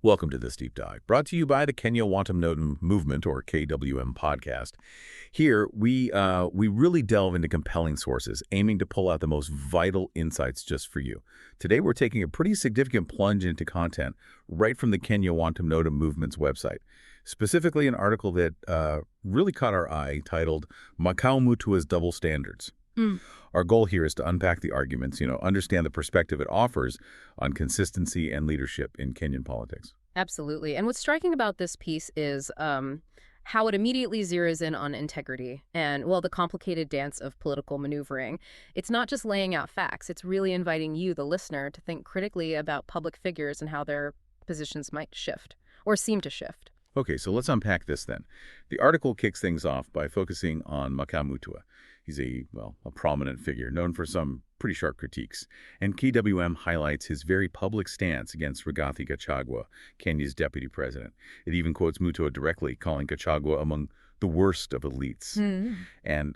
Welcome to this deep dive, brought to you by the Kenya Wantam Notam Movement, or KWM podcast. Here, we really delve into compelling sources, aiming to pull out the most vital insights just for you. Today, we're taking a pretty significant plunge into content right from the Kenya Wantam Notam Movement's website, specifically an article that really caught our eye titled Makau Mutua's Double Standards. Our goal here is to unpack the arguments, understand the perspective it offers on consistency and leadership in Kenyan politics. Absolutely. And what's striking about this piece is how it immediately zeroes in on integrity and, well, the complicated dance of political maneuvering. It's not just laying out facts. It's really inviting you, the listener, to think critically about public figures and how their positions might shift or seem to shift. Okay, so let's unpack this then. The article kicks things off by focusing on Makau Mutua. He's a prominent figure, known for some pretty sharp critiques. And KWM highlights his very public stance against Rigathi Gachagua, Kenya's deputy president. It even quotes Mutua directly, calling Gachagua among the worst of elites. And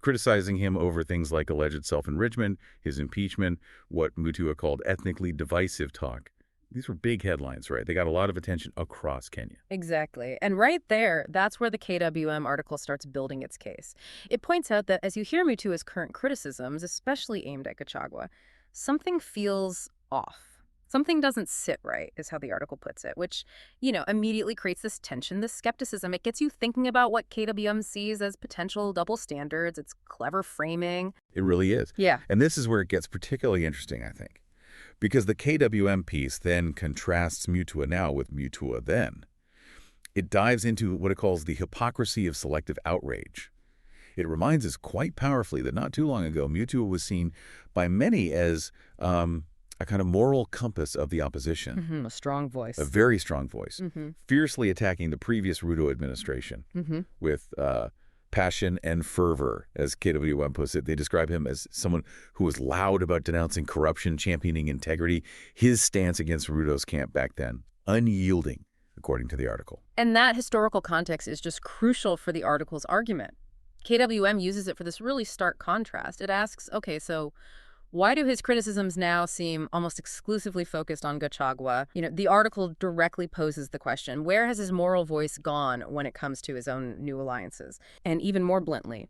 criticizing him over things like alleged self-enrichment, his impeachment, what Mutua called ethnically divisive talk. These were big headlines, right? They got a lot of attention across Kenya. Exactly. And right there, that's where the KWM article starts building its case. It points out that as you hear Mutua's current criticisms, especially aimed at Gachagua, something feels off. Something doesn't sit right, is how the article puts it, which, immediately creates this tension, this skepticism. It gets you thinking about what KWM sees as potential double standards. It's clever framing. It really is. Yeah. And this is where it gets particularly interesting, I think. Because the KWM piece then contrasts Mutua now with Mutua then. It dives into what it calls the hypocrisy of selective outrage. It reminds us quite powerfully that not too long ago, Mutua was seen by many as a kind of moral compass of the opposition. A strong voice. A very strong voice. Fiercely attacking the previous Ruto administration with passion and fervor, as KWM puts it. They describe him as someone who was loud about denouncing corruption, championing integrity. His stance against Ruto's camp back then, unyielding, according to the article. And that historical context is just crucial for the article's argument. KWM uses it for this really stark contrast. It asks, okay, so why do his criticisms now seem almost exclusively focused on Gachagua? The article directly poses the question, where has his moral voice gone when it comes to his own new alliances? And even more bluntly,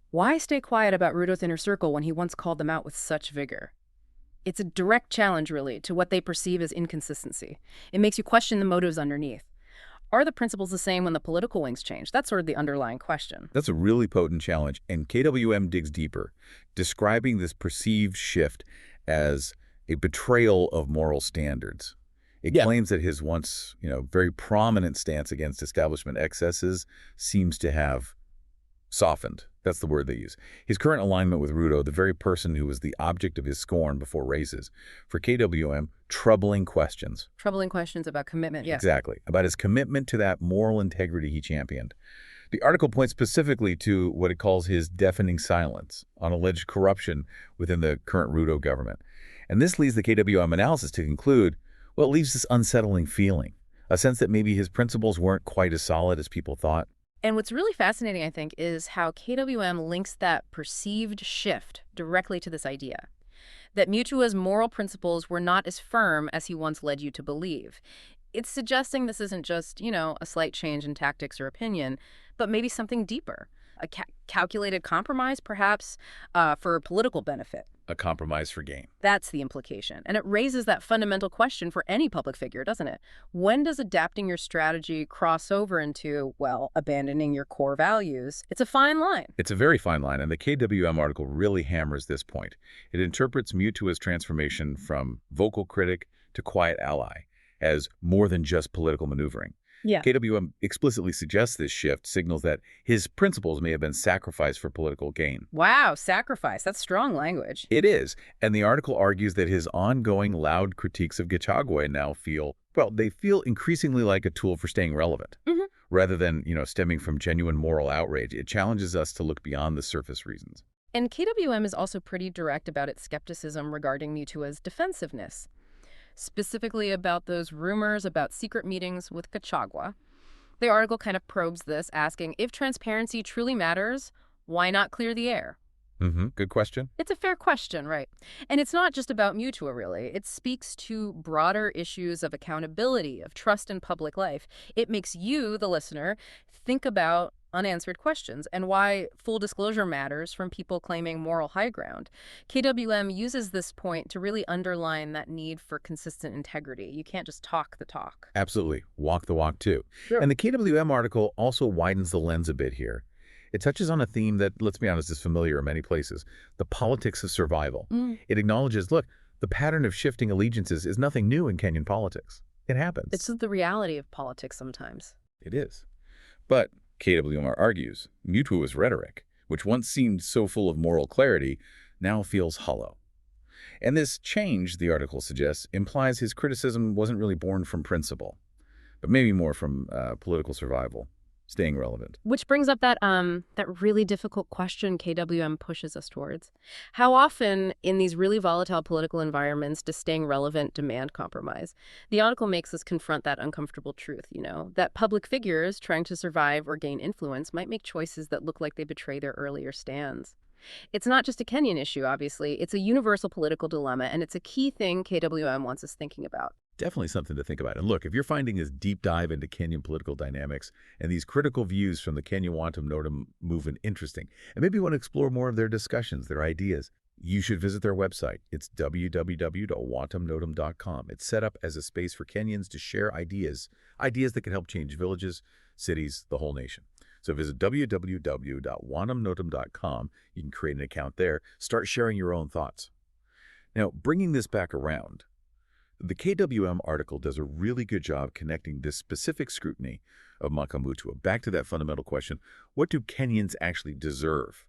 why stay quiet about Ruto's inner circle when he once called them out with such vigor? It's a direct challenge, really, to what they perceive as inconsistency. It makes you question the motives underneath. Are the principles the same when the political wings change? That's sort of the underlying question. That's a really potent challenge, and KWM digs deeper, describing this perceived shift as a betrayal of moral standards. It claims that his once, very prominent stance against establishment excesses seems to have softened. That's the word they use. His current alignment with Ruto, the very person who was the object of his scorn before races, for KWM, troubling questions. Troubling questions about commitment, yes. Exactly. About his commitment to that moral integrity he championed. The article points specifically to what it calls his deafening silence on alleged corruption within the current Ruto government. And this leads the KWM analysis to conclude, it leaves this unsettling feeling, a sense that maybe his principles weren't quite as solid as people thought. And what's really fascinating, I think, is how KWM links that perceived shift directly to this idea, that Mutua's moral principles were not as firm as he once led you to believe. It's suggesting this isn't just, a slight change in tactics or opinion, but maybe something deeper, a calculated compromise, perhaps, for political benefit. A compromise for gain. That's the implication. And it raises that fundamental question for any public figure, doesn't it? When does adapting your strategy cross over into, abandoning your core values? It's a fine line. It's a very fine line, and the KWM article really hammers this point. It interprets Mutua's transformation from vocal critic to quiet ally as more than just political maneuvering. Yeah. KWM explicitly suggests this shift signals that his principles may have been sacrificed for political gain. Wow, sacrifice. That's strong language. It is. And the article argues that his ongoing loud critiques of Gachagua now feel increasingly like a tool for staying relevant. Rather than, stemming from genuine moral outrage. It challenges us to look beyond the surface reasons. And KWM is also pretty direct about its skepticism regarding Mutua's defensiveness. Specifically about those rumors about secret meetings with Gachagua. The article kind of probes this, asking, if transparency truly matters, why not clear the air? Good question. It's a fair question, right? And it's not just about Mutua, really. It speaks to broader issues of accountability, of trust in public life. It makes you, the listener, think about unanswered questions and why full disclosure matters from people claiming moral high ground. KWM uses this point to really underline that need for consistent integrity. You can't just talk the talk. Absolutely. Walk the walk, too. Sure. And the KWM article also widens the lens a bit here. It touches on a theme that, let's be honest, is familiar in many places, the politics of survival. It acknowledges, look, the pattern of shifting allegiances is nothing new in Kenyan politics. It happens. It's the reality of politics sometimes. It is. But KWM argues, Mutua's rhetoric, which once seemed so full of moral clarity, now feels hollow. And this change, the article suggests, implies his criticism wasn't really born from principle, but maybe more from political survival, staying relevant. Which brings up that really difficult question KWM pushes us towards. How often in these really volatile political environments does staying relevant demand compromise? The article makes us confront that uncomfortable truth, that public figures trying to survive or gain influence might make choices that look like they betray their earlier stands. It's not just a Kenyan issue, obviously. It's a universal political dilemma, and it's a key thing KWM wants us thinking about. Definitely something to think about. And look, if you're finding this deep dive into Kenyan political dynamics and these critical views from the Kenya Wantam Notam movement interesting, and maybe you want to explore more of their discussions, their ideas, you should visit their website. It's www.wantamnotam.com. It's set up as a space for Kenyans to share ideas that can help change villages, cities, the whole nation. So visit www.wantamnotam.com. You can create an account there. Start sharing your own thoughts. Now, bringing this back around, the KWM article does a really good job connecting this specific scrutiny of Mutua back to that fundamental question, what do Kenyans actually deserve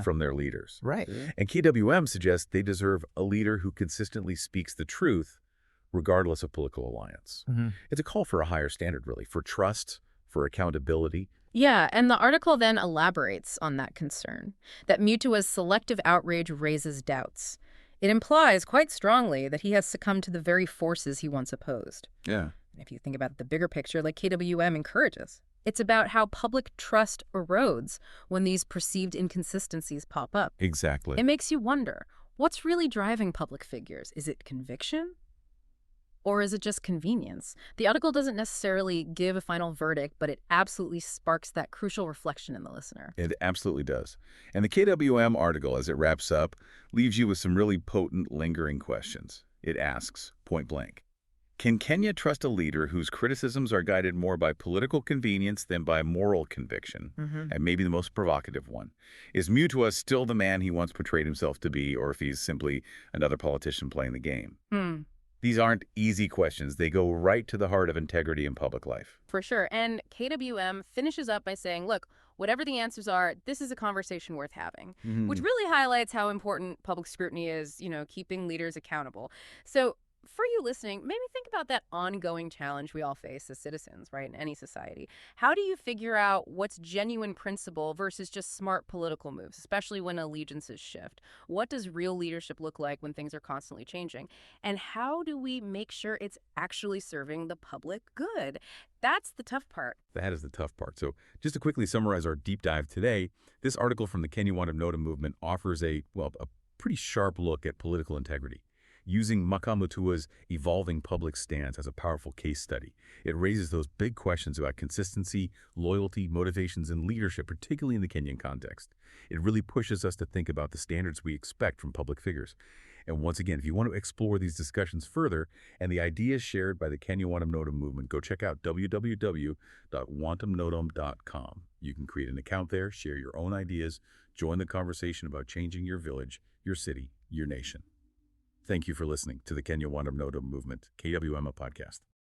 from their leaders? Right. And KWM suggests they deserve a leader who consistently speaks the truth regardless of political alliance. It's a call for a higher standard, really, for trust, for accountability. Yeah, and the article then elaborates on that concern, that Mutua's selective outrage raises doubts. It implies quite strongly that he has succumbed to the very forces he once opposed. Yeah. If you think about the bigger picture, like KWM encourages, it's about how public trust erodes when these perceived inconsistencies pop up. Exactly. It makes you wonder, what's really driving public figures? Is it conviction? Or is it just convenience? The article doesn't necessarily give a final verdict, but it absolutely sparks that crucial reflection in the listener. It absolutely does. And the KWM article, as it wraps up, leaves you with some really potent, lingering questions. It asks, point blank, can Kenya trust a leader whose criticisms are guided more by political convenience than by moral conviction? And maybe the most provocative one. Is Mutua still the man he once portrayed himself to be, or if he's simply another politician playing the game? These aren't easy questions. They go right to the heart of integrity in public life. For sure. And KWM finishes up by saying, look, whatever the answers are, this is a conversation worth having, which really highlights how important public scrutiny is, keeping leaders accountable. So for you listening, maybe think about that ongoing challenge we all face as citizens, right, in any society. How do you figure out what's genuine principle versus just smart political moves, especially when allegiances shift? What does real leadership look like when things are constantly changing? And how do we make sure it's actually serving the public good? That's the tough part. That is the tough part. So just to quickly summarize our deep dive today, this article from the Kenya Wantam Notam movement offers a pretty sharp look at political integrity, using Makau Mutua's evolving public stance as a powerful case study. It raises those big questions about consistency, loyalty, motivations, and leadership, particularly in the Kenyan context. It really pushes us to think about the standards we expect from public figures. And once again, if you want to explore these discussions further and the ideas shared by the Kenya Wantam Notam movement, go check out www.wantamnotam.com. You can create an account there, share your own ideas, join the conversation about changing your village, your city, your nation. Thank you for listening to the Kenya Wantam Notam Movement, KWM podcast.